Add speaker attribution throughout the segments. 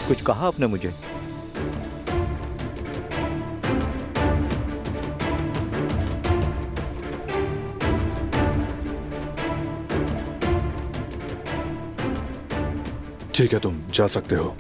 Speaker 1: कुछ कहा आपने मुझे?
Speaker 2: ठीक है, तुम जा सकते हो।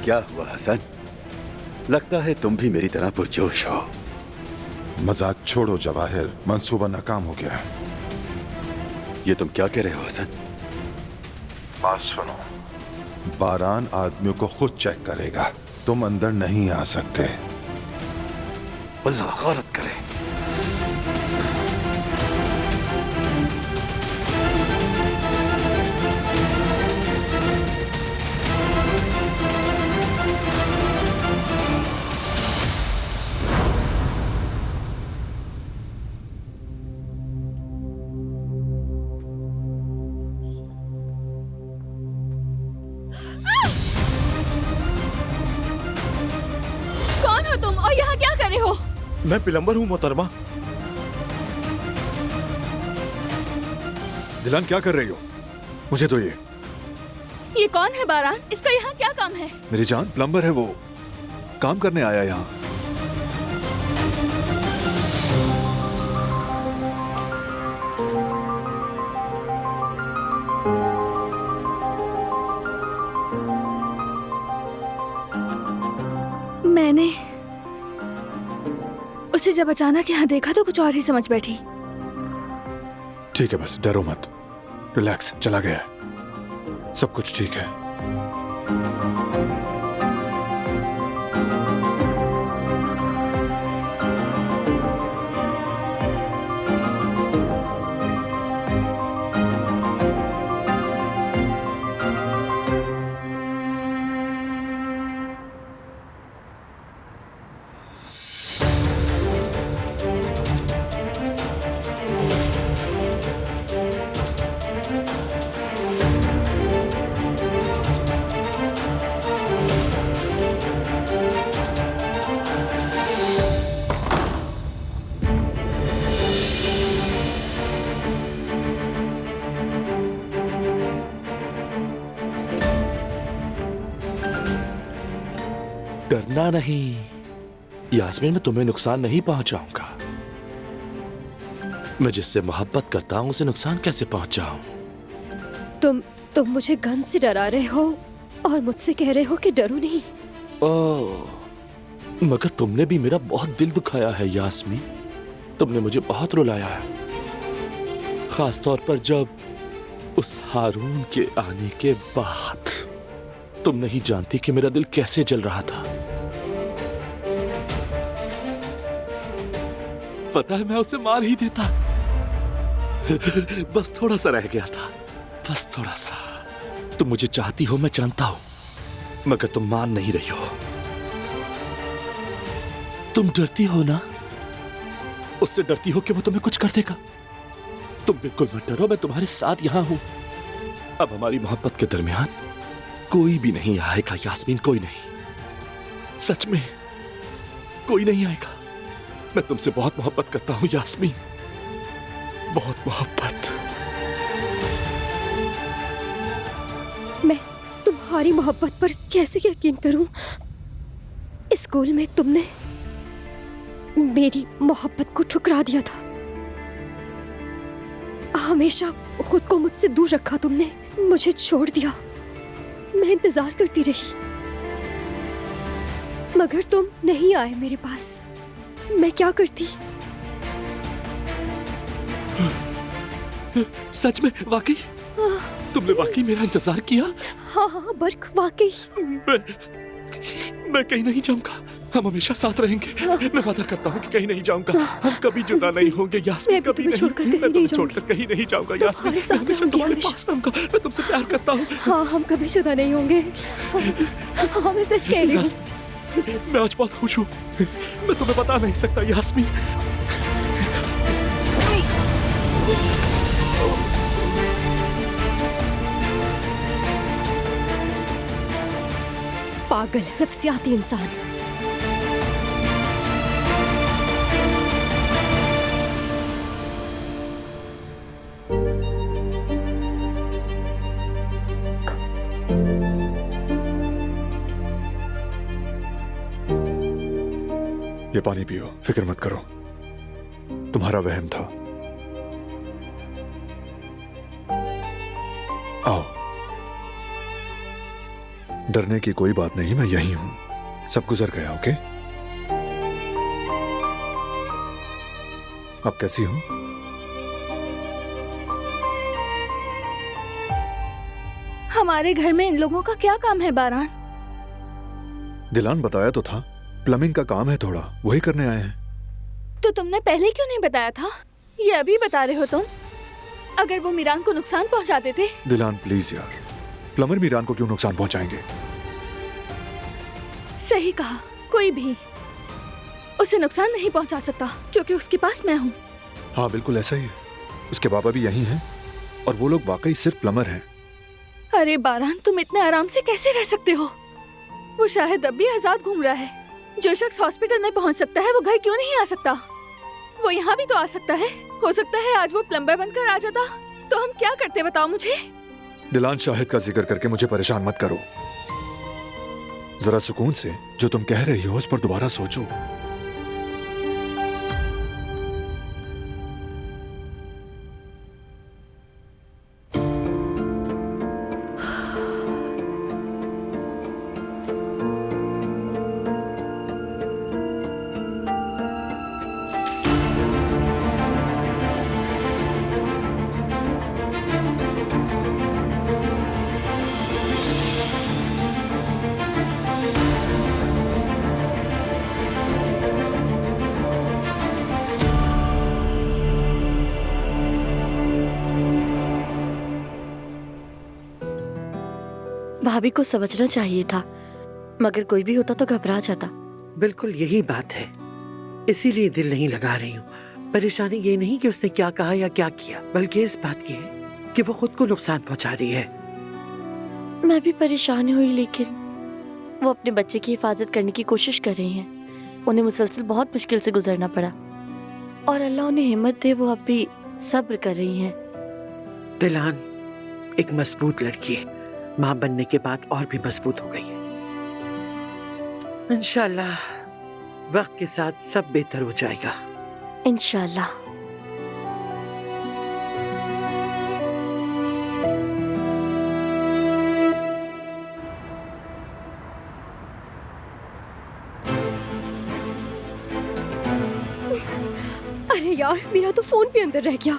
Speaker 3: क्या हुआ हसन? लगता है तुम भी मेरी तरह पुरजोश हो।
Speaker 2: मजाक छोड़ो जवाहिर, मंसूबा नाकाम हो गया।
Speaker 3: ये तुम क्या कह रहे हो हसन?
Speaker 2: बात सुनो, बारान आदमियों को खुद चेक करेगा, तुम अंदर नहीं आ सकते।
Speaker 3: अल्लाह गलत करे।
Speaker 4: कौन हो तुम और यहाँ क्या कर रहे हो?
Speaker 1: मैं प्लम्बर हूँ मोहतरमा।
Speaker 2: दिलान, क्या कर रही हो? मुझे तो
Speaker 4: ये कौन है बारान? इसका यहाँ क्या काम है?
Speaker 2: मेरी जान, प्लम्बर है वो, काम करने आया यहाँ।
Speaker 4: मैंने उसे जब अचानक यहाँ देखा तो कुछ और ही समझ बैठी।
Speaker 2: ठीक है, बस डरो मत, रिलैक्स, चला गया है, सब कुछ ठीक है।
Speaker 5: डरना नहीं यास्मीन, मैं तुम्हें नुकसान नहीं पहुंचाऊंगा। मैं जिससे मोहब्बत करता हूं उसे नुकसान कैसे पहुंचाऊं?
Speaker 6: तुम मुझे गन से डरा रहे हो और मुझसे कह रहे हो कि डरो नहीं।
Speaker 5: ओह, मगर तुमने भी मेरा बहुत दिल दुखाया है यास्मीन। तुमने मुझे बहुत रुलाया है, खास तौर पर जब उस हारून के आने के बाद। तुम नहीं जानती कि मेरा दिल कैसे जल रहा था। पता है, मैं उसे मार ही देता, बस थोड़ा सा रह गया था, बस थोड़ा सा। तुम मुझे चाहती हो, मैं जानता हूं, मगर तुम मान नहीं रही हो। तुम डरती हो ना, उससे डरती हो कि वो तुम्हें कुछ कर देगा। तुम बिल्कुल मत डरो, मैं तुम्हारे साथ यहां हूं। अब हमारी मोहब्बत के दरमियान कोई भी नहीं आएगा यास्मीन, कोई नहीं, सच में कोई नहीं आएगा। मैं तुमसे बहुत मोहब्बत करता हूं यास्मीन, बहुत मोहब्बत।
Speaker 6: मैं तुम्हारी मोहब्बत पर कैसे यकीन करूं? स्कूल में तुमने मेरी मोहब्बत को ठुकरा दिया था। हमेशा खुद को मुझसे दूर रखा तुमने, मुझे छोड़ दिया। मैं इंतजार करती रही, मगर तुम नहीं आए मेरे पास। मैं क्या करती?
Speaker 5: सच में, वाकई तुमने वाकई मेरा इंतजार किया?
Speaker 6: हाँ हाँ बर्क, वाकई।
Speaker 5: मैं कहीं नहीं जाऊंगा। हम हमेशा साथ रहेंगे। मैं वादा करता हूँ कि कहीं नहीं जाऊंगा। हम कभी जुदा नहीं होंगे यास्मीन,
Speaker 6: मैं भी
Speaker 5: कभी
Speaker 6: तुम्हें
Speaker 5: नहीं।
Speaker 6: छोड़कर कहीं
Speaker 5: मैं
Speaker 6: नहीं
Speaker 5: तुम्हें
Speaker 6: जाऊंगी।
Speaker 5: छोड़कर कहीं नहीं जाऊंगा यास्मीन।
Speaker 6: तुम्हारे साथ
Speaker 5: मैं हमेशा
Speaker 6: रहूंगी
Speaker 5: तुम्हारे
Speaker 6: हमेशा।
Speaker 5: पास रहूंगा। मैं तुमसे प्यार करता हूँ
Speaker 6: हाँ, हम कभी जुदा नहीं होंगे। हाँ, मैं सच कह रही हूँ।
Speaker 5: यास्मीन, मैं आज बहुत खुश हूँ। मैं तुम्हें बता नहीं सकता यास्मीन।
Speaker 6: पागल नफसियाती इंसान।
Speaker 1: ये पानी पियो, फिक्र मत करो। तुम्हारा वहम था। आओ। डरने की कोई बात नहीं, मैं यही हूं। सब गुजर गया, ओके? अब कैसी हो?
Speaker 4: हमारे घर में इन लोगों का क्या काम है बारान?
Speaker 1: दिलान बताया तो था, प्लम्बिंग का काम है थोड़ा, वही करने आए हैं।
Speaker 4: तो तुमने पहले क्यों नहीं बताया था? ये अभी बता रहे हो तुम? अगर वो मीरान को नुकसान पहुंचाते थे।
Speaker 1: दिलान प्लीज यार, प्लम्बर मीरान को क्यों नुकसान पहुंचाएंगे?
Speaker 4: सही कहा, कोई भी उसे नुकसान नहीं पहुंचा सकता क्योंकि उसके पास मैं हूँ।
Speaker 1: हाँ बिल्कुल ऐसा ही है। उसके पापा भी यही हैं और वो लोग वाकई सिर्फ प्लम्बर हैं।
Speaker 4: अरे बारान, तुम इतने आराम से कैसे रह सकते हो? वो शायद अब भी आजाद घूम रहा है। जो शख्स हॉस्पिटल में पहुंच सकता है वो घर क्यों नहीं आ सकता? वो यहाँ भी तो आ सकता है। हो सकता है आज वो प्लम्बर बनकर आ जाता तो हम क्या करते बताओ मुझे।
Speaker 1: दिलान शाहिद का जिक्र करके मुझे परेशान मत करो। जरा सुकून से जो तुम कह रही हो उस पर दोबारा सोचो।
Speaker 7: भाभी को समझना चाहिए था, मगर कोई भी होता तो घबरा जाता।
Speaker 8: बिल्कुल यही बात है, इसीलिए दिल नहीं लगा रही हूँ। परेशानी ये नहीं कि उसने क्या कहा या क्या किया, बल्कि इस बात की है कि वो खुद को नुकसान पहुंचा रही है।
Speaker 7: मैं भी परेशान हुई, लेकिन वो अपने बच्चे की हिफाजत करने की कोशिश कर रही हैं। उन्हें मुसलसल बहुत मुश्किल से गुजरना पड़ा और अल्लाह उन्हें हिम्मत दे, वो अब भी सब्र कर रही हैं।
Speaker 8: दिलान एक मजबूत लड़की है, माँ बनने के बाद और भी मजबूत हो गई है। इंशाल्लाह वक्त के साथ सब बेहतर हो जाएगा।
Speaker 7: इंशाल्लाह।
Speaker 6: अरे यार, मेरा तो फोन भी अंदर रह गया।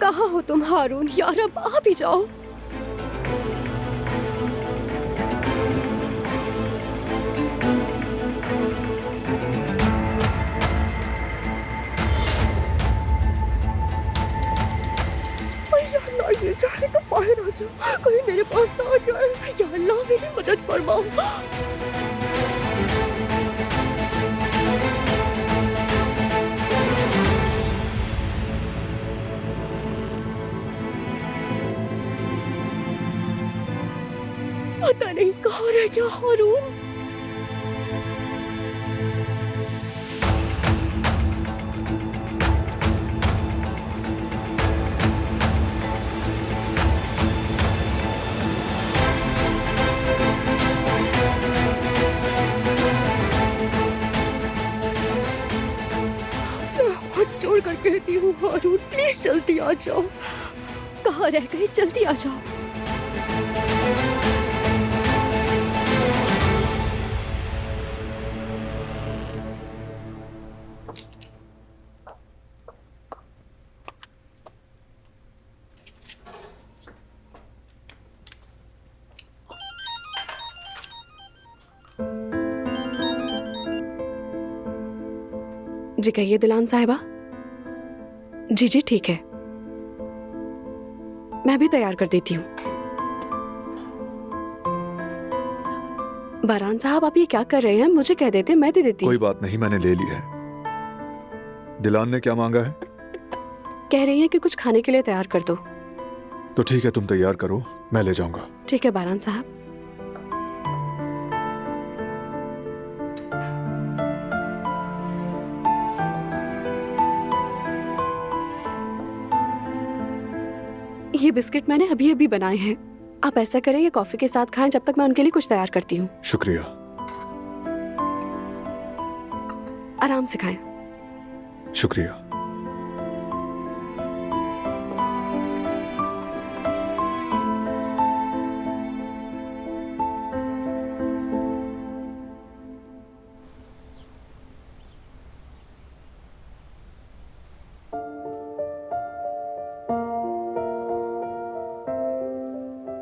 Speaker 6: कहाँ हो तुम हारून? यार अब आ भी जाओ। ये चाहे तो बाहर आ जाओ, कहीं मेरे पास ना आ जाए। या अल्लाह मेरी मदद फरमाओ। पता नहीं कहाँ रह गया हारून। छोड़ कर कहती हूँ हारून, प्लीज जल्दी आ जाओ। कहाँ रह गए? जल्दी आ जाओ।
Speaker 9: जी कहिए दिलान साहिबा। जी जी ठीक है, मैं भी तैयार कर देती हूँ। बारान साहब आप ये क्या कर रहे हैं? मुझे कह देते, मैं दे देती।
Speaker 1: कोई बात नहीं, मैंने ले ली है। दिलान ने क्या मांगा है?
Speaker 9: कह रही हैं कि कुछ खाने के लिए तैयार कर दो।
Speaker 1: तो ठीक है, तुम तैयार करो, मैं ले जाऊंगा।
Speaker 9: ठीक है बारान साहब। ये बिस्किट मैंने अभी अभी बनाए हैं। आप ऐसा करें ये कॉफी के साथ खाएं जब तक मैं उनके लिए कुछ तैयार करती हूँ।
Speaker 1: शुक्रिया।
Speaker 9: आराम से खाएं।
Speaker 1: शुक्रिया।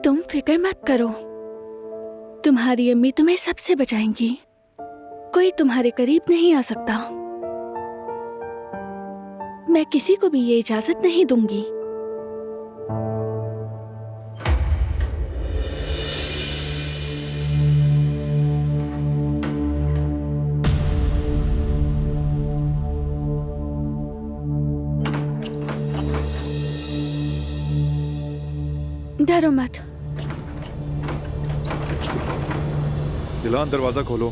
Speaker 4: तुम फिक्र मत करो, तुम्हारी अम्मी तुम्हें सबसे बचाएंगी। कोई तुम्हारे करीब नहीं आ सकता। मैं किसी को भी ये इजाजत नहीं दूंगी। डरो मत।
Speaker 1: दिलान दरवाजा खोलो।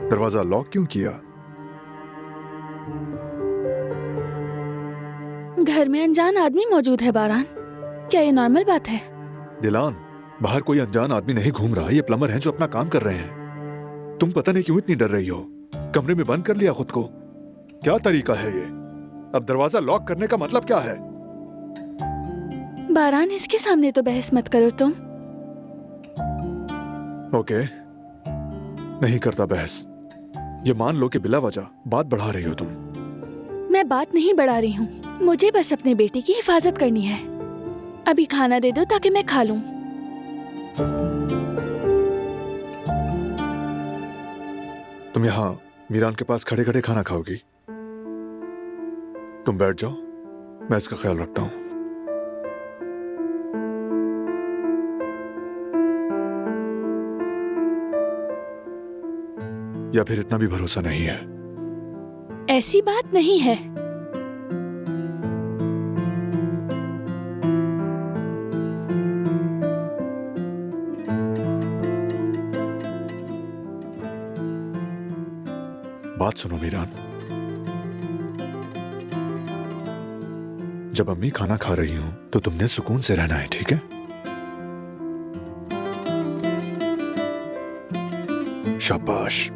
Speaker 1: दरवाजा लॉक क्यों किया?
Speaker 4: घर में अनजान आदमी मौजूद है बारान, क्या ये नॉर्मल बात है?
Speaker 1: दिलान, बाहर कोई अनजान आदमी नहीं घूम रहा, ये प्लम्बर हैं जो अपना काम कर रहे हैं। तुम पता नहीं क्यों इतनी डर रही हो। कमरे में बंद कर लिया खुद को। क्या तरीका है ये? अब दरवाजा लॉक करने का मतलब क्या है?
Speaker 4: बारान, इसके सामने तो बहस मत करो तुम।
Speaker 1: ओके, नहीं करता बहस। ये मान लो कि बिला वजह बात बढ़ा रही हो तुम।
Speaker 4: मैं बात नहीं बढ़ा रही हूँ, मुझे बस अपने बेटे की हिफाजत करनी है। अभी खाना दे दो ताकि मैं खा लूं।
Speaker 1: तुम यहाँ मीरान के पास खड़े खड़े खाना खाओगी? तुम बैठ जाओ, मैं इसका ख्याल रखता हूँ। या फिर इतना भी भरोसा नहीं है?
Speaker 4: ऐसी बात नहीं है।
Speaker 1: बात सुनो मीरान, जब अम्मी खाना खा रही हूं तो तुमने सुकून से रहना है, ठीक है? शाबाश।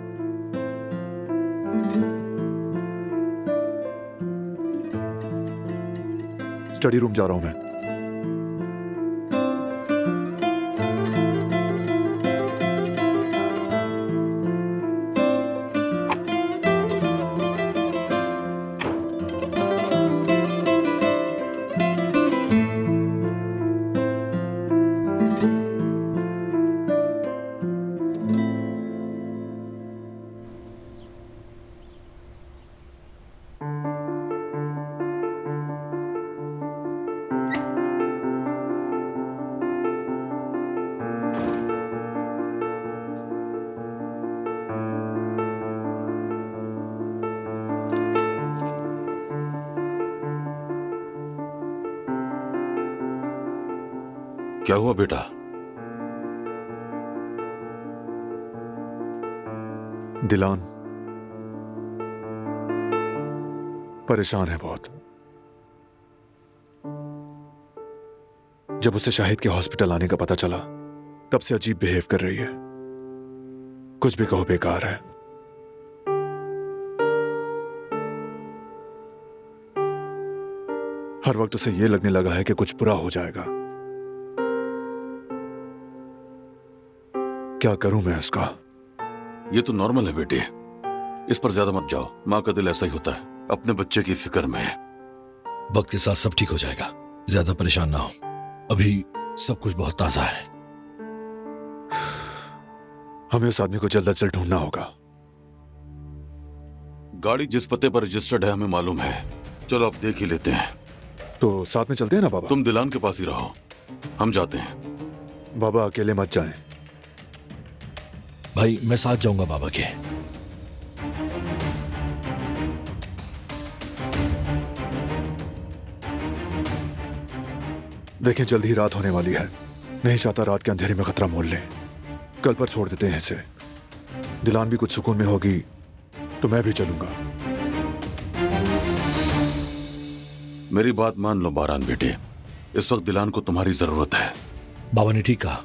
Speaker 1: स्टडी रूम जा रहा हूं मैं।
Speaker 2: क्या हुआ बेटा?
Speaker 1: दिलान परेशान है बहुत। जब उसे शाहिद के हॉस्पिटल आने का पता चला तब से अजीब बिहेव कर रही है। कुछ भी कहो बेकार है। हर वक्त उसे यह लगने लगा है कि कुछ बुरा हो जाएगा। क्या करूं मैं इसका?
Speaker 10: ये तो नॉर्मल है बेटे, इस पर ज्यादा मत जाओ। माँ का दिल ऐसा ही होता है, अपने बच्चे की फिक्र में है।
Speaker 11: वक्त के साथ सब ठीक हो जाएगा, ज्यादा परेशान ना हो। अभी सब कुछ बहुत ताजा है।
Speaker 1: हमें उस आदमी को जल्द से जल्द ढूंढना होगा।
Speaker 10: गाड़ी जिस पते पर रजिस्टर्ड है हमें मालूम है। चलो अब देख ही लेते हैं।
Speaker 1: तो साथ में चलते हैं ना बाबा?
Speaker 10: तुम दिलान के पास ही रहो, हम जाते हैं।
Speaker 1: बाबा अकेले मत जाएं।
Speaker 11: भाई मैं साथ जाऊंगा बाबा के।
Speaker 1: देखें जल्द ही रात होने वाली है, नहीं चाहता रात के अंधेरे में खतरा मोल ले। कल पर छोड़ देते हैं इसे। दिलान भी कुछ सुकून में होगी तो मैं भी चलूंगा।
Speaker 10: मेरी बात मान लो बारान बेटे, इस वक्त दिलान को तुम्हारी जरूरत है।
Speaker 11: बाबा ने ठीक कहा,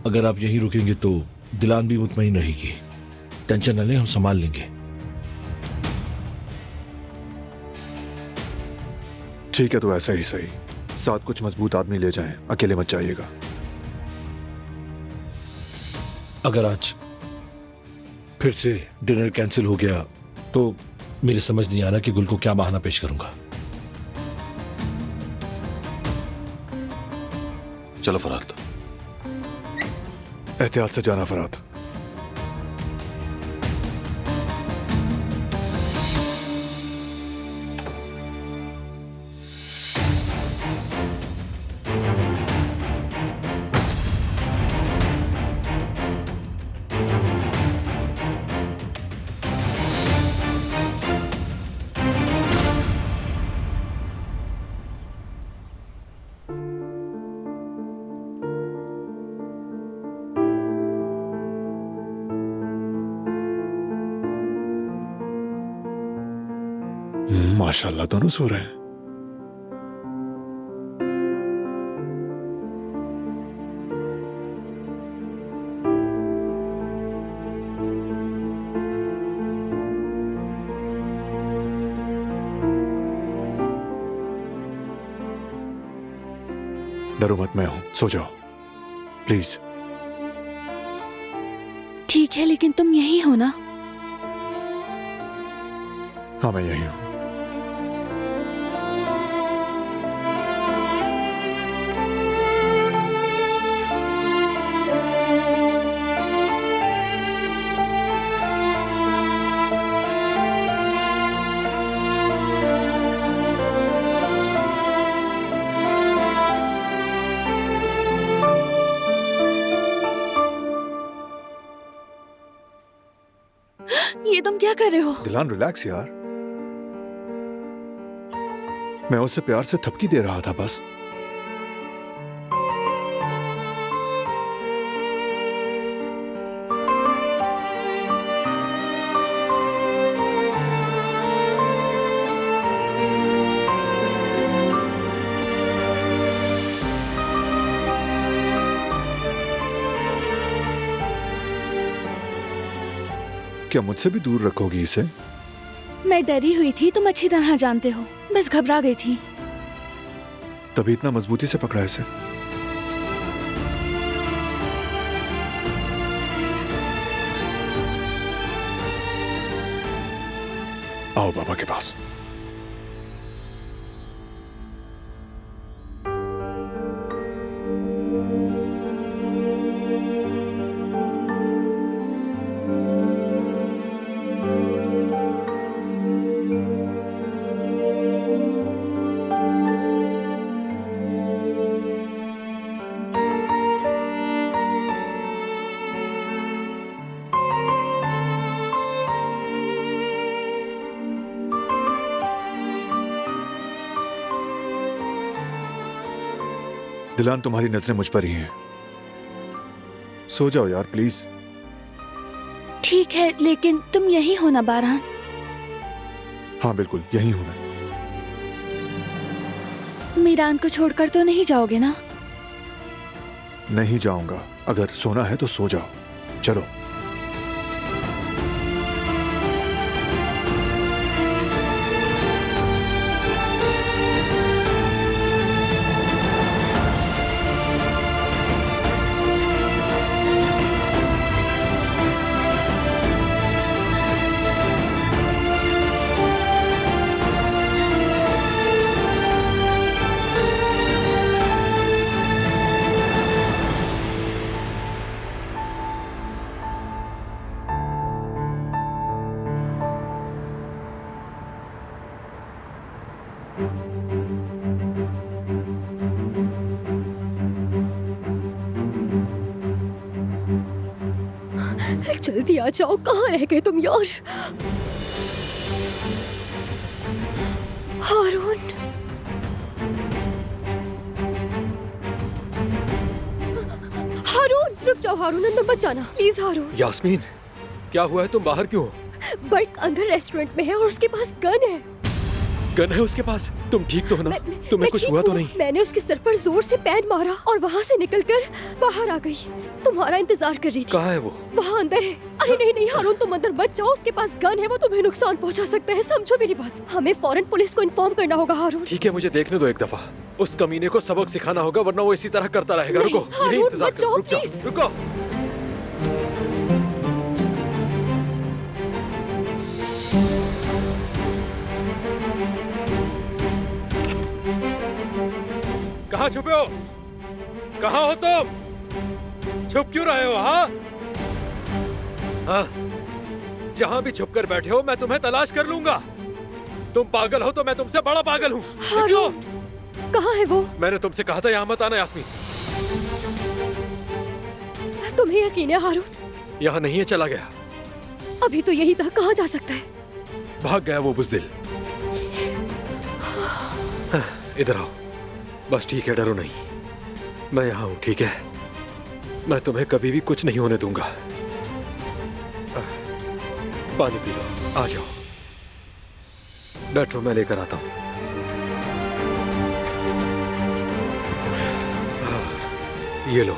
Speaker 11: अगर आप यहीं रुकेंगे तो दिलान भी मुतमईन रहेगी। टेंशन न लें, हम संभाल लेंगे।
Speaker 1: ठीक है तो ऐसा ही सही, साथ कुछ मजबूत आदमी ले जाएं, अकेले मत जाइएगा।
Speaker 11: अगर आज फिर से डिनर कैंसिल हो गया तो मेरी समझ नहीं आ रहा कि गुल को क्या बहाना पेश करूंगा।
Speaker 10: चलो फरात।
Speaker 1: एहतियात से जाना फरात। माशाल्लाह दोनों सो रहे हैं। डरो मत, मैं हूं, सो जाओ प्लीज।
Speaker 4: ठीक है लेकिन तुम यही हो ना?
Speaker 1: हाँ मैं यही हूं।
Speaker 4: ये तुम क्या कर रहे हो?
Speaker 1: दिलान रिलैक्स यार, मैं उसे प्यार से थपकी दे रहा था बस। क्या मुझसे भी दूर रखोगी इसे?
Speaker 4: मैं डरी हुई थी, तुम अच्छी तरह जानते हो, बस घबरा गई थी।
Speaker 1: तभी इतना मजबूती से पकड़ा इसे। आओ बाबा के पास। दिलान तुम्हारी नजरें मुझ पर ही हैं। सो जाओ यार प्लीज।
Speaker 4: ठीक है लेकिन तुम यही हो ना बारान?
Speaker 1: हाँ बिल्कुल यही हूं मैं।
Speaker 4: मीरान को छोड़कर तो नहीं जाओगे ना?
Speaker 1: नहीं जाऊंगा, अगर सोना है तो सो जाओ। चलो।
Speaker 6: जल्दी आ जाओ, कहाँ रह गए तुम यार? हारून, हारून रुक जाओ, हारून अंदर मत जाना प्लीज। हारून,
Speaker 11: यास्मीन, क्या हुआ है? तुम बाहर क्यों हो?
Speaker 6: बर्क अंदर रेस्टोरेंट में है और उसके पास गन है।
Speaker 11: गन है उसके पास? तुम ठीक तो हो ना? तुम्हें
Speaker 6: मैं
Speaker 11: कुछ
Speaker 6: ठीक
Speaker 11: हुआ तो
Speaker 6: हूँ।
Speaker 11: नहीं?
Speaker 6: मैंने उसके सर पर जोर से पैन मारा और वहाँ से निकलकर बाहर आ गई। तुम्हारा इंतजार कर रही थी।
Speaker 11: कहाँ है वो?
Speaker 6: वहाँ अंदर है। अरे नहीं नहीं हारून, तुम अंदर मत जाओ, उसके पास गन है, वो तुम्हें नुकसान पहुँचा सकता है, समझो मेरी बात। हमें फौरन पुलिस को इन्फॉर्म करना होगा हारून।
Speaker 11: ठीक है, मुझे देखने दो एक दफा। उस कमीने को सबक सिखाना होगा, वरना वो इसी तरह करता रहेगा।
Speaker 6: नहीं,
Speaker 11: रुको,
Speaker 6: हारून,
Speaker 11: यही इंतजार
Speaker 6: मत जाओ,
Speaker 11: करो। रुक जाओ,
Speaker 6: प्लीज।
Speaker 11: रुको। कहाँ छुपे हो? कहाँ हो तुम? छुप क्यों रहे हो? हाँ, जहाँ भी छुप कर बैठे हो मैं तुम्हें तलाश कर लूंगा। तुम पागल हो तो मैं तुमसे बड़ा पागल हूँ। निकलो।
Speaker 6: कहाँ है वो?
Speaker 11: मैंने तुमसे कहा था यहाँ मत आना यास्मीन।
Speaker 6: तुम्हें यकीन है हारून?
Speaker 11: यहाँ नहीं है, चला गया।
Speaker 6: अभी तो यही था, कहाँ जा सकता है?
Speaker 11: भाग गया वो बुज़दिल। इधर आओ। बस ठीक है, डरो नहीं। मैं यहाँ हूँ, ठीक है? मैं तुम्हें कभी भी कुछ नहीं होने दूंगा। पानी पी लो, आ जाओ। बैठो, मैं लेकर आता हूँ। ये लो।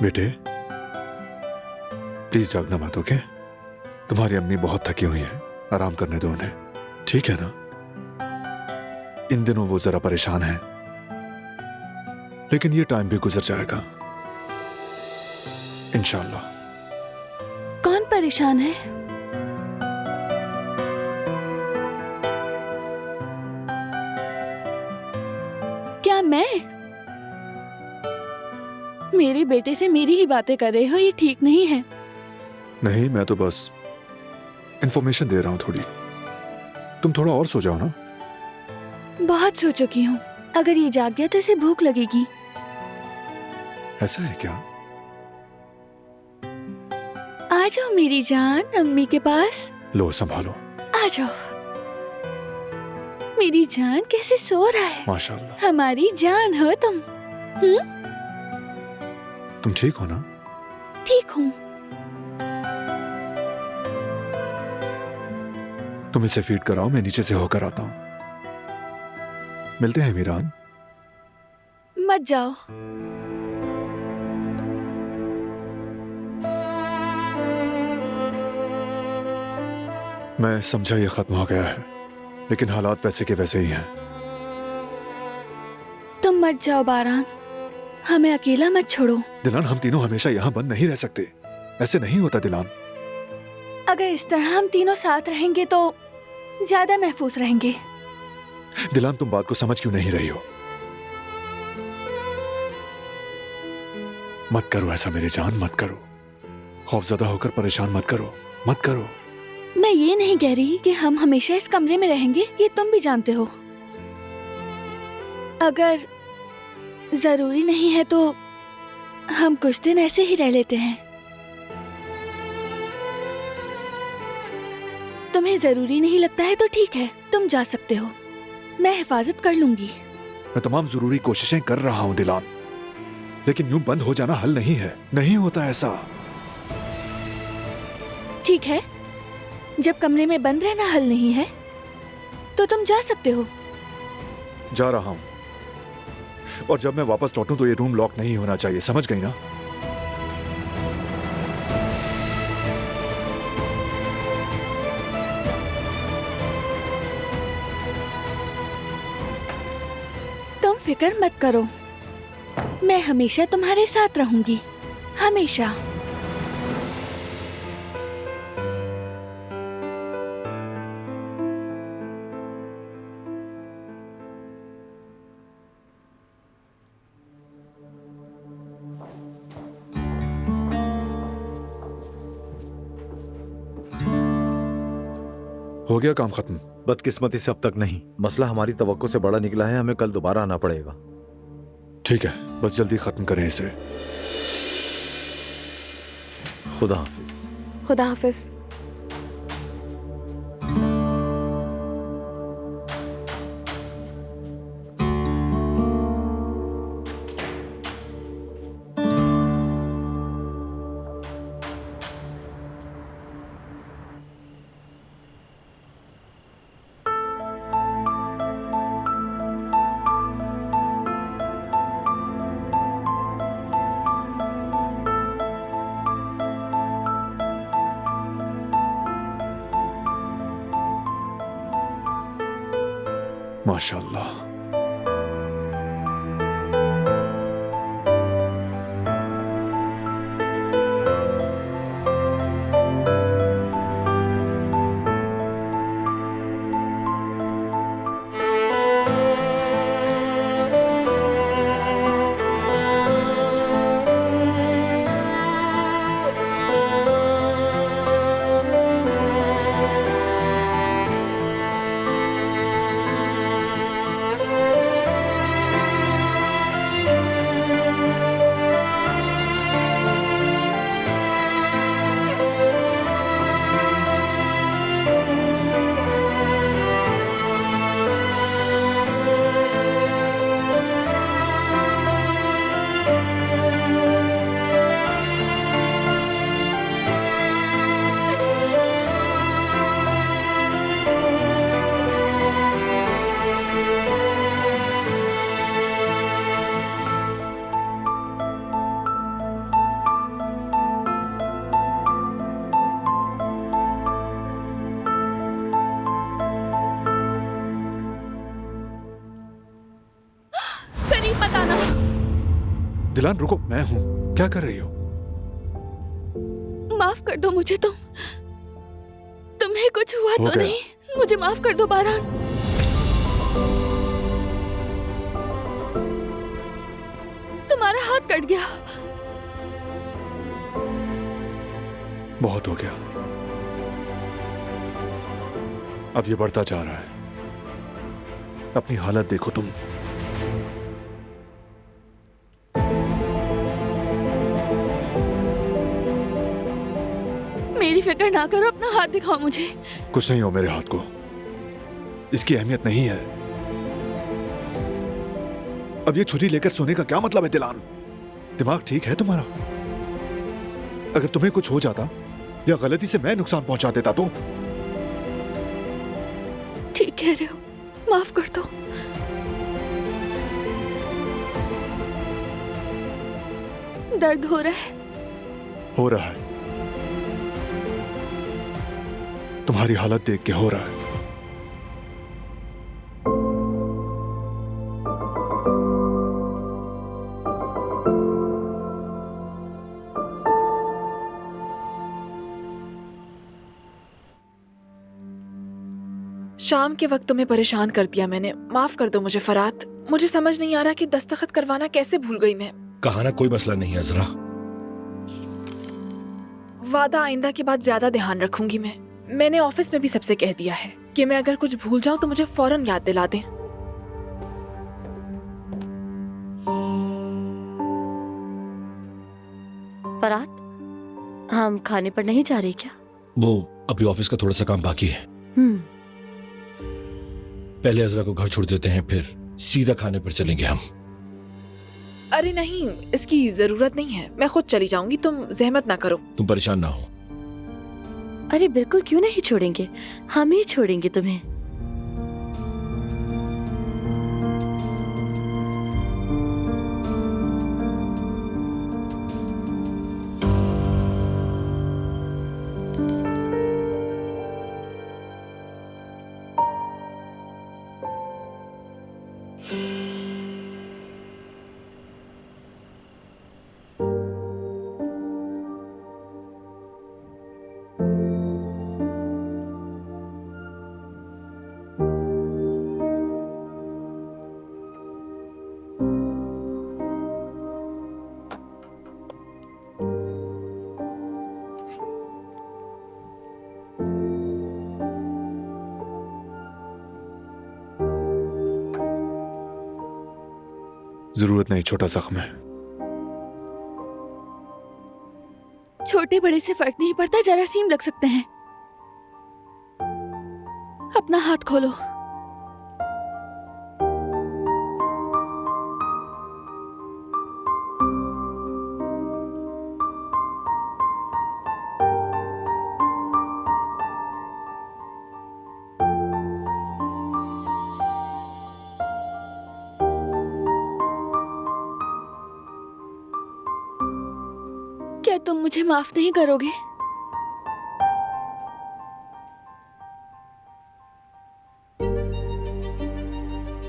Speaker 1: बेटे प्लीज जागना मत, ओके? तुम्हारी अम्मी बहुत थकी हुई हैं, आराम करने दो उन्हें, ठीक है ना? इन दिनों वो जरा परेशान है, लेकिन ये टाइम भी गुजर जाएगा इंशाल्लाह।
Speaker 4: कौन परेशान है? क्या मैं? मेरे बेटे से मेरी ही बातें कर रहे हो, ये ठीक नहीं है।
Speaker 1: नहीं, मैं तो बस इंफॉर्मेशन दे रहा हूं थोड़ी। तुम थोड़ा और सो जाओ ना।
Speaker 4: बहुत सो चुकी हूँ। अगर ये जाग गया तो इसे भूख लगेगी।
Speaker 1: ऐसा है क्या?
Speaker 4: आ जाओ मेरी जान, अम्मी के पास।
Speaker 1: लो संभालो।
Speaker 4: आ जाओ। मेरी जान कैसे सो रहा है?
Speaker 1: माशाल्लाह।
Speaker 4: हमारी जान हो तुम।
Speaker 1: तुम ठीक हो ना?
Speaker 4: ठीक हूँ।
Speaker 1: तुम इसे फीड कराओ, मैं नीचे से होकर आता हूँ। मिलते हैं मीरान।
Speaker 4: मत जाओ।
Speaker 1: मैं समझा ये खत्म हो गया है, लेकिन हालात वैसे के वैसे ही हैं।
Speaker 4: तुम मत जाओ बारान, हमें अकेला मत छोड़ो।
Speaker 1: दिलान, हम तीनों हमेशा यहाँ बंद नहीं रह सकते। ऐसे नहीं होता दिलान।
Speaker 4: अगर इस तरह हम तीनों साथ रहेंगे तो ज्यादा महफूज रहेंगे।
Speaker 1: दिलान, तुम बात को समझ क्यों नहीं रही हो? मत करो ऐसा मेरी जान, मत करो। खौफजदा होकर परेशान मत करो, मत करो।
Speaker 4: मैं ये नहीं कह रही कि हम हमेशा इस कमरे में रहेंगे, ये तुम भी जानते हो। अगर जरूरी नहीं है तो हम कुछ दिन ऐसे ही रह लेते हैं। तुम्हें जरूरी नहीं लगता है तो ठीक है, तुम जा सकते हो। मैं हिफाजत कर लूंगी।
Speaker 1: मैं तमाम जरूरी कोशिशें कर रहा हूं दिलान, लेकिन यूं बंद हो जाना हल नहीं है। नहीं होता ऐसा।
Speaker 4: ठीक है, जब कमरे में बंद रहना हल नहीं है तो तुम जा सकते हो।
Speaker 1: जा रहा हूं, और जब मैं वापस लौटूं तो ये रूम लॉक नहीं होना चाहिए, समझ गई ना?
Speaker 4: तुम फिक्र मत करो, मैं हमेशा तुम्हारे साथ रहूंगी, हमेशा।
Speaker 1: हो गया काम खत्म?
Speaker 12: बदकिस्मती से अब तक नहीं। मसला हमारी तवक्को से बड़ा निकला है, हमें कल दोबारा आना पड़ेगा।
Speaker 1: ठीक है, बस जल्दी खत्म करें इसे।
Speaker 12: खुदा हाफिज।
Speaker 9: खुदा हाफिज।
Speaker 1: माशाल्लाह। दिलान रुको, मैं हूं। क्या कर रही हो?
Speaker 4: माफ कर दो मुझे। तुम्हें कुछ हुआ तो नहीं? मुझे माफ कर दो बारान। तुम्हारा हाथ कट गया।
Speaker 1: बहुत हो गया, अब ये बढ़ता जा रहा है। अपनी हालत देखो तुम।
Speaker 4: मेरी फिक्र ना करो, अपना हाथ दिखाओ मुझे।
Speaker 1: कुछ नहीं हो मेरे हाथ को, इसकी अहमियत नहीं है। अब ये छुरी लेकर सोने का क्या मतलब है दिलान? दिमाग ठीक है तुम्हारा? अगर तुम्हें कुछ हो जाता या गलती से मैं नुकसान पहुंचा देता तो?
Speaker 4: ठीक कह रहे हो, माफ कर दो। दर्द हो रहा है?
Speaker 1: हो रहा है, तुम्हारी हालत देख के हो रहा है।
Speaker 13: शाम के वक्त तुम्हें परेशान कर दिया मैंने, माफ कर दो मुझे फरात। मुझे समझ नहीं आ रहा कि दस्तखत करवाना कैसे भूल गई मैं।
Speaker 11: कहा ना कोई मसला नहीं है जरा।
Speaker 13: वादा आइंदा के बाद ज्यादा ध्यान रखूंगी मैं। मैंने ऑफिस में भी सबसे कह दिया है कि मैं अगर कुछ भूल जाऊं तो मुझे फौरन याद दिला दें।
Speaker 7: फरात, हम खाने पर नहीं जा रही क्या?
Speaker 11: वो अभी ऑफिस का थोड़ा सा काम बाकी है। पहले अजरा को घर छोड़ देते हैं, फिर सीधा खाने पर चलेंगे हम।
Speaker 13: अरे नहीं, इसकी जरूरत नहीं है, मैं खुद चली जाऊंगी, तुम जहमत ना करो।
Speaker 11: तुम परेशान ना हो।
Speaker 7: अरे बिल्कुल क्यों नहीं छोड़ेंगे, हम ही छोड़ेंगे तुम्हें।
Speaker 1: जरूरत नहीं, छोटा जख्म है।
Speaker 4: छोटे बड़े से फर्क नहीं पड़ता, जरासीम लग सकते हैं। अपना हाथ खोलो। क्या तुम मुझे माफ नहीं करोगे?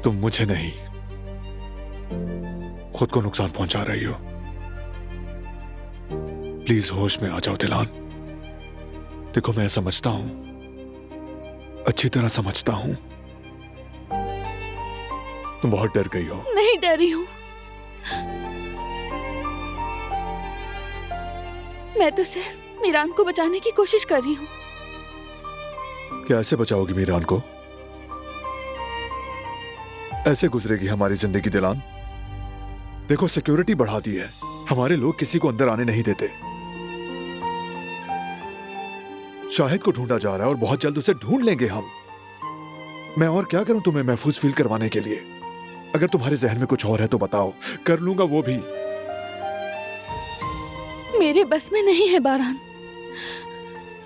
Speaker 1: तुम मुझे नहीं, खुद को नुकसान पहुंचा रही हो। प्लीज होश में आ जाओ दिलान। देखो, मैं समझता हूं, अच्छी तरह समझता हूं, तुम बहुत डर गई हो।
Speaker 4: नहीं डरी हूं, मैं तो सिर्फ मीरान को बचाने की कोशिश कर रही हूँ।
Speaker 1: क्या ऐसे बचाओगी मीरान को? ऐसे गुजरेगी हमारी जिंदगी दिलान? देखो, सिक्योरिटी बढ़ा दी है, हमारे लोग किसी को अंदर आने नहीं देते। शाहिद को ढूंढा जा रहा है और बहुत जल्द उसे ढूंढ लेंगे हम। मैं और क्या करूं तुम्हें महफूज फील करवाने के लिए? अगर तुम्हारे जहन में कुछ और है तो बताओ, कर लूंगा वो भी।
Speaker 4: मेरे बस में नहीं है बारान,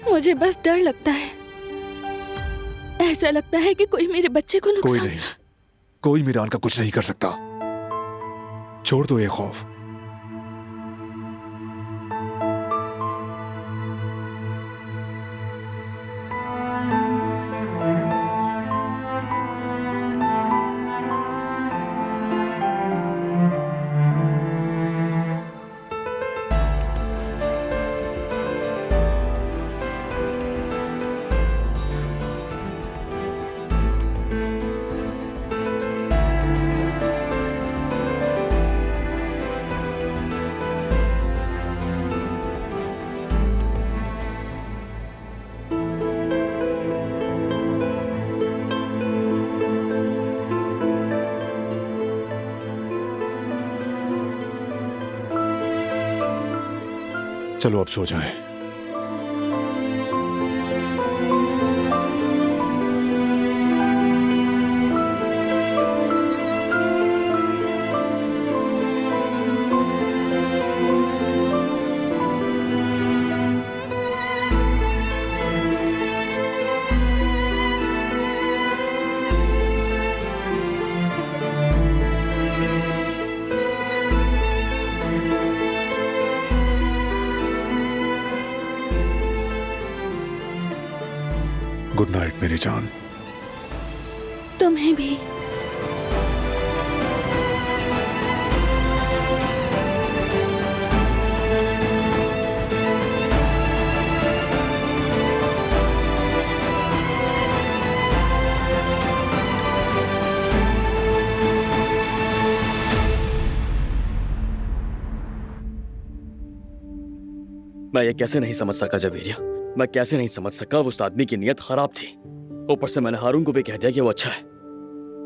Speaker 4: मुझे बस डर लगता है। ऐसा लगता है कि कोई मेरे बच्चे को नुकसान।
Speaker 1: कोई नहीं, कोई मीरान का कुछ नहीं कर सकता। छोड़ दो ये खौफ। चलो अब सो जाएं। गुड नाइट मेरी जान।
Speaker 4: तुम्हें भी।
Speaker 5: मैं ये कैसे नहीं समझ सका जवेरिया, मैं कैसे नहीं समझ सका। उस आदमी की नीयत खराब थी, ऊपर से मैंने हारून को भी कह दिया कि वो अच्छा है।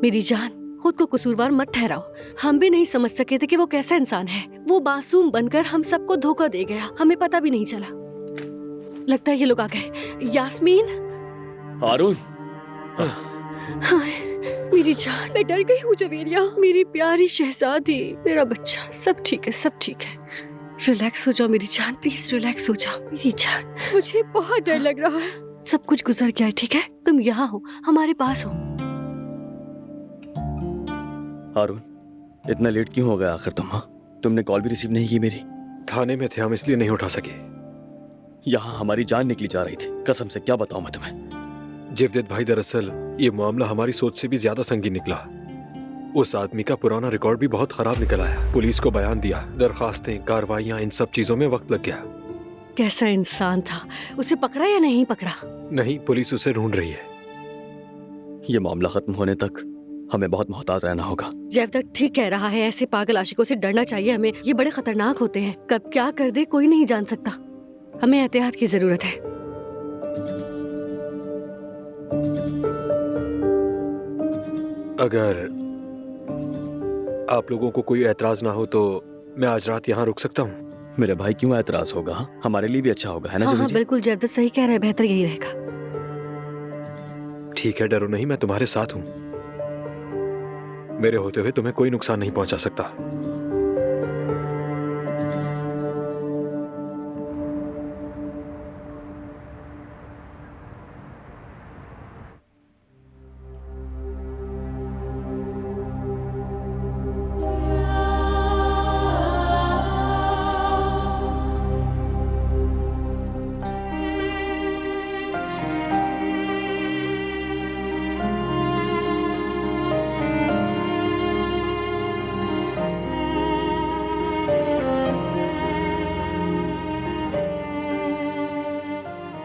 Speaker 9: मेरी जान, खुद को कसूरवार मत ठहराओ। हम भी नहीं समझ सके थे कि वो कैसा इंसान है। वो मासूम बनकर हम सबको धोखा दे गया, हमें पता भी नहीं चला। लगता है ये लोग आ गए। यास्मीन,
Speaker 5: हारून।
Speaker 9: मेरी जान, मैं डर गई हूँ जवेरिया। मेरी प्यारी शहजादी, मेरा बच्चा, सब ठीक है, सब ठीक है। रिलैक्स हो जाओ मेरी जान, प्लीज रिलैक्स हो जाओ मेरी जान। मुझे बहुत डर लग रहा है। सब कुछ गुजर गया है, ठीक है? तुम यहाँ हो, हमारे पास हो।
Speaker 5: हारून, इतना लेट क्यों हो गया आखिर तुम? हाँ, तुमने कॉल भी रिसीव नहीं की मेरी।
Speaker 14: थाने में थे हम, इसलिए नहीं उठा सके।
Speaker 5: यहाँ हमारी जान निकली जा रही थी, कसम से क्या बताऊं मैं तुम्हें।
Speaker 14: जेवदेत भाई, दरअसल ये मामला हमारी सोच से भी ज्यादा संगीन निकला। उस आदमी का पुराना रिकॉर्ड भी बहुत खराब निकल आया। पुलिस को बयान दिया, दरखास्तें, कार्रवाइयां, इन सब चीजों में वक्त लग गया।
Speaker 9: कैसा इंसान था? उसे पकड़ा या नहीं पकड़ा?
Speaker 14: नहीं, पुलिस उसे ढूंढ रही है।
Speaker 5: ये मामला खत्म होने तक हमें बहुत मोहतात रहना होगा।
Speaker 9: जैवदत्त ठीक कह रहा है, ऐसे पागल आशिकों से डरना चाहिए हमें। ये बड़े खतरनाक होते हैं, कब क्या कर दे कोई नहीं जान सकता। हमें एहतियात की जरूरत है।
Speaker 14: आप लोगों को कोई ऐतराज ना हो तो मैं आज रात यहाँ रुक सकता हूँ?
Speaker 15: मेरे भाई क्यों ऐतराज होगा? हमारे लिए भी अच्छा होगा, है ना?
Speaker 9: हाँ
Speaker 15: जुबेर
Speaker 9: हाँ
Speaker 15: जी?
Speaker 9: बिल्कुल, जरदत सही कह रहा है, बेहतर यही रहेगा।
Speaker 14: ठीक है, डरो नहीं, मैं तुम्हारे साथ हूँ। मेरे होते हुए तुम्हें कोई नुकसान नहीं पहुंचा सकता।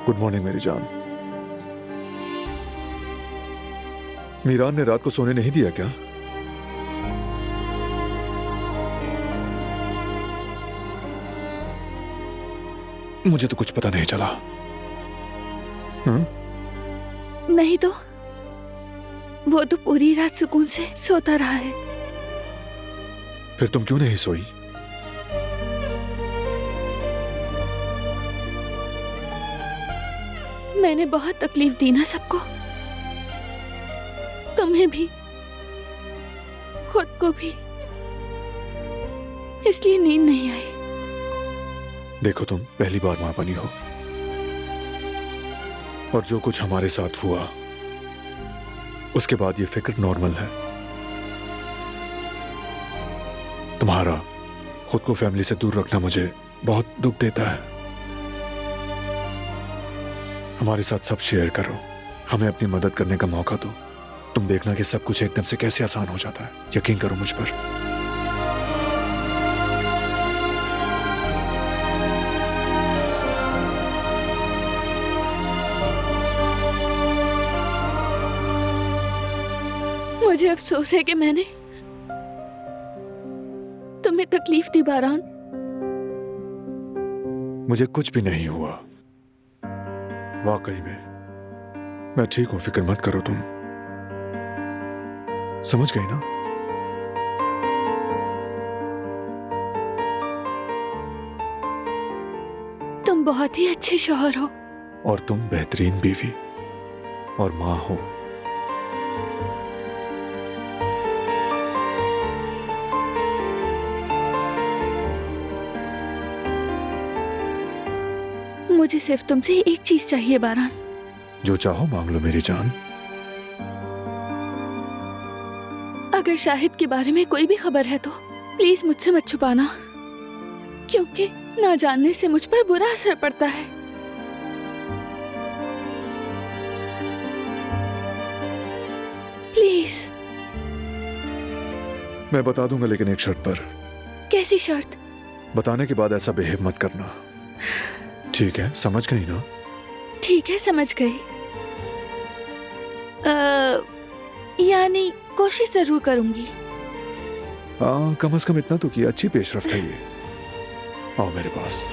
Speaker 1: गुड मॉर्निंग मेरी जान। मीरान ने रात को सोने नहीं दिया क्या? मुझे तो कुछ पता नहीं चला।
Speaker 4: नहीं तो वो तो पूरी रात सुकून से सोता रहा है।
Speaker 1: फिर तुम क्यों नहीं सोई?
Speaker 4: मैंने बहुत तकलीफ दी ना सबको, तुम्हें भी, खुद को भी, इसलिए नींद नहीं आई।
Speaker 1: देखो तुम पहली बार मां बनी हो और जो कुछ हमारे साथ हुआ उसके बाद ये फिक्र नॉर्मल है। तुम्हारा खुद को फैमिली से दूर रखना मुझे बहुत दुख देता है। हमारे साथ सब शेयर करो, हमें अपनी मदद करने का मौका दो। तुम देखना कि सब कुछ एकदम से कैसे आसान हो जाता है। यकीन करो मुझ पर।
Speaker 4: मुझे अफसोस है कि मैंने तुम्हें तकलीफ दी बारान।
Speaker 1: मुझे कुछ भी नहीं हुआ, वाकई में मैं ठीक हूं, फिक्र मत करो तुम। समझ गई ना?
Speaker 4: तुम बहुत ही अच्छे शौहर हो
Speaker 1: और तुम बेहतरीन बीवी और मां हो।
Speaker 4: मुझे सिर्फ तुमसे एक चीज चाहिए बारान।
Speaker 1: जो चाहो मांग लो मेरी जान।
Speaker 4: अगर शाहिद के बारे में कोई भी खबर है तो प्लीज मुझसे मत छुपाना, क्योंकि ना जानने से मुझ पर बुरा असर पड़ता है। प्लीज।
Speaker 1: मैं बता दूंगा, लेकिन एक शर्त पर।
Speaker 4: कैसी शर्त?
Speaker 1: बताने के बाद ऐसा बिहेव मत करना, ठीक है? समझ गई ना?
Speaker 4: ठीक है, समझ गई। यानी कोशिश जरूर करूंगी।
Speaker 1: कम से कम इतना तो किया। अच्छी पेशरफ्त है ये। आओ मेरे पास।